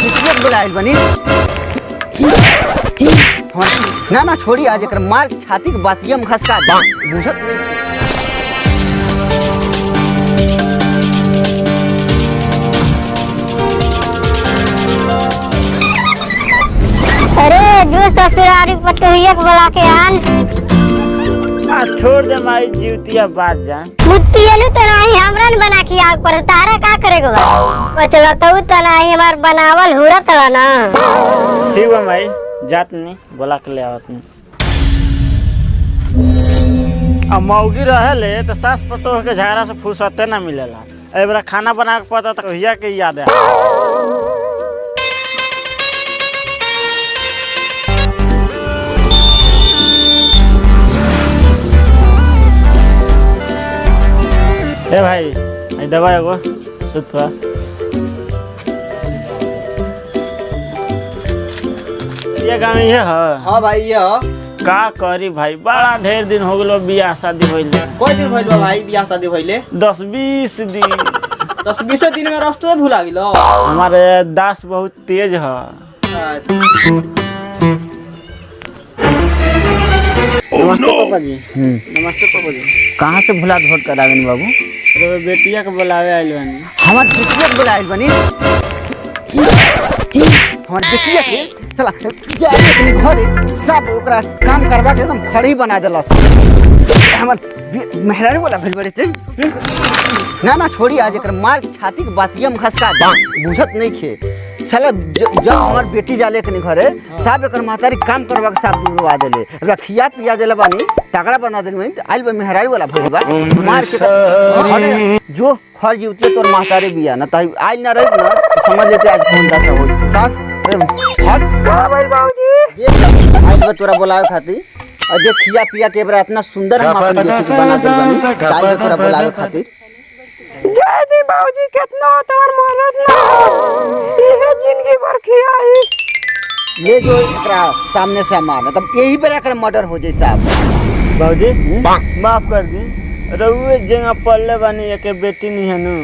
किसी बुलाइल बनी ना ना छोड़ी आज एक मार छाती के बातिया में खसका दा बुझत नहीं। अरे जो ससुरारी पटुहिया के बुला के आन छोड़ दे माई जीवतिया बात जान मुत्तियलु तो नहीं हमरन बना के आग पर तारा का करेगा बचला तो नहीं हमार बनावल हुरा तला ना। ठीक बा माई जात नहीं बोला के ले आवत नहीं। अब मौगी रहले तो सास पतोह के झगड़ा से फुर्सते ना मिलेला। एबरा खाना बना के पता तो हिया के याद है। ए भाई आई दवा एगो सुत पा। ये गाँव ये है। हाँ भाई ये का करी भाई बड़ा ढेर दिन हो गलो बियाह शादी भइले। कोई दिन भइल बा भाई बियाह शादी भइले? 10-20 दिन। 10-20 दिन में रास्ते भुला गेलो। हमारे दास बहुत तेज है। नमस्ते पापा जी। नमस्ते पापा जी। कहाँ से भुला धोट कर आगन बाबू? अरे बेटिया के बुलावे आइल बनी। हमार बेटिया के बुलाइल बनी हमार बेटिया के चला जाए अपने घरे सब ओकरा काम करवा के एकदम खड़ी बना देलस। हमार मेहरारू वाला भेल बड़े थे ना ना छोड़ी आज एक मार छाती के बातिया में खसका दा बुझत नहीं खे साला जब हमार बेटी जाले के घरे सब एक मातारी काम करवा के सब दिलवा देले रखिया पिया देले बानी तगड़ा बना देले में आइल बा मेहरारू वाला भेल बा मार के खड़े जो खर जीवती तोर मातारी बिया ना त आइल ना रही ना समझ लेते आज कौन सा हो साफ हट का भाई बाबूजी ये आइल बा तोरा बुलावे खातिर और देख खिया पिया के बरा इतना सुंदर हम अपन बेटी के बना देल बानी आइल बा तोरा बुलावे खातिर। जय दी बाबूजी कितना तोर मेहनत ना ये जिंदगी भर खियाई ले जो एकरा सामने से मार तब यही पर आकर मर्डर हो जाए साहब। बाबूजी माफ कर दी रउए जेंगा पल्ले बानी एक बेटी नहीं है नु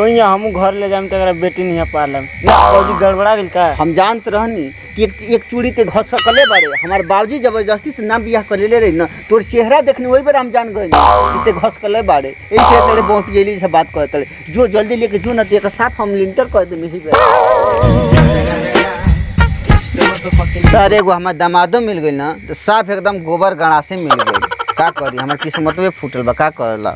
ओही हम घर ले जाम तकरा बेटी नहीं है पालम ना बाबूजी गड़बड़ा गेल का। हम जानत रहनी कि एक चूड़ी ते घर सकले बारे हमार बाबूजी जबरदस्ती से ना बियाह कर ले रही ना तोर चेहरा देखने वही पर हम जान गए कि ते घर सकले बारे ऐसे तेरे बहुत गेली से बात कर तड़े जो जल्दी लेके जो ना ते का साफ हम लिंटर कर दे ही सर एगो हमार दामादो मिल गइल ना तो साफ एकदम गोबर गणासे मिल गइल का करी हमार किस्मत में फूटल बा का करला।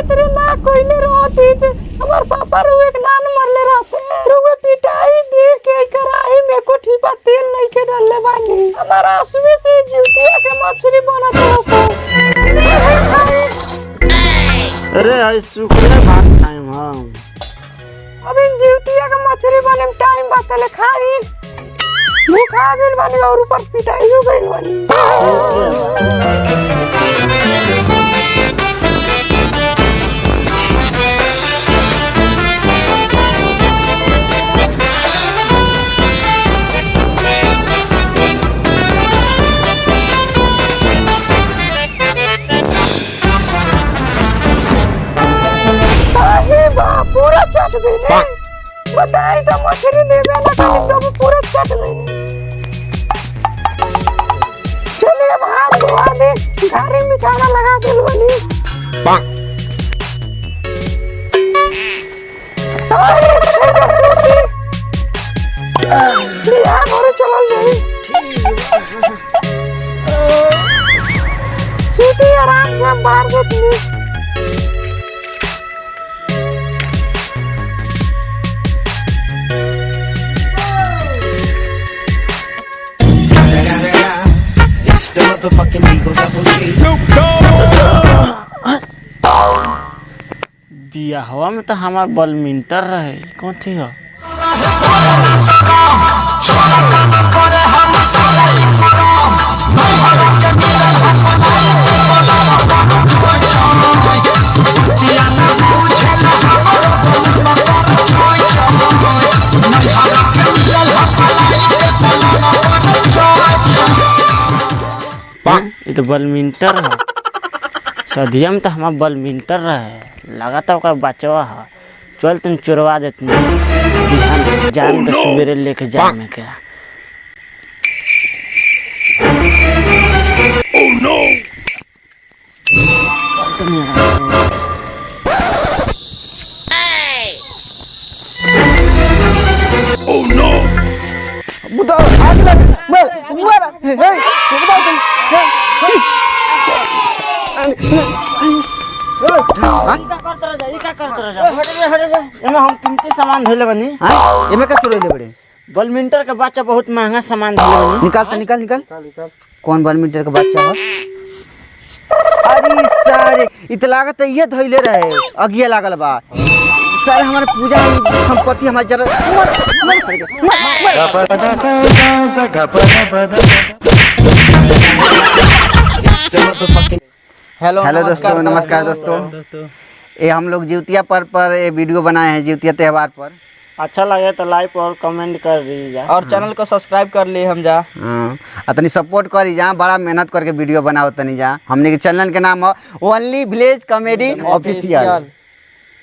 तेरे ना कोई नहीं रहती थे हमार पापा रू एक नान मरले रहते रुए पिटाई दे के कराही में कोठी पर तेल नहीं के डालले बानी हमारा आंसू से जीवतिया के मछली बनत रसो। अरे आई सुखले भात खाइम हम अबे जीवतिया के मछली बने में टाइम बातले खाई मुंह खा गेल बानी और ऊपर पिटाई हो गइल बानी। पूरा चट गई ने बताई तो मछली देवे ना खाली तो पूरा चट गई ने। चले अब हाथ धोआ दे घरे में बिछाना लगा दिल वाली लिया घरे चलल जाई सूती आराम से हम बाहर देती बियाहवा में तो हमार बलमिंटर रहे कौन थी हो। ये तो बलमिंटर है सदिया में तो हमारा बैडमिंटन रहे लगा था ओका बचवा है चल तुम चुरवा देते बिहान जान तो सवेरे लेके जाने के बुता आग लग मर हे बुता एमे हम कीमती सामान धइले बनी हां एमे का चुरैले बड़े बैडमिंटन का बच्चा बहुत महंगा सामान धइले बनी निकाल कौन बैडमिंटन का बच्चा है अरे सारे इत लागत है ये धइले रहे अगिया लागल बा सारे हमारे पूजा संपत्ति हमारे जरा हेलो दोस्तों नमस्कार दोस्तों ये हम लोग जिउतिया पर ये वीडियो बनाए हैं जिउतिया त्यौहार पर अच्छा लगे तो लाइक और कमेंट कर दीजिए और चैनल को सब्सक्राइब कर लिए हम जा तनी सपोर्ट करी जा बड़ा मेहनत करके वीडियो बनाओ तनी जा हमने के चैनल के नाम है ओनली विलेज कॉमेडी ऑफिशियल।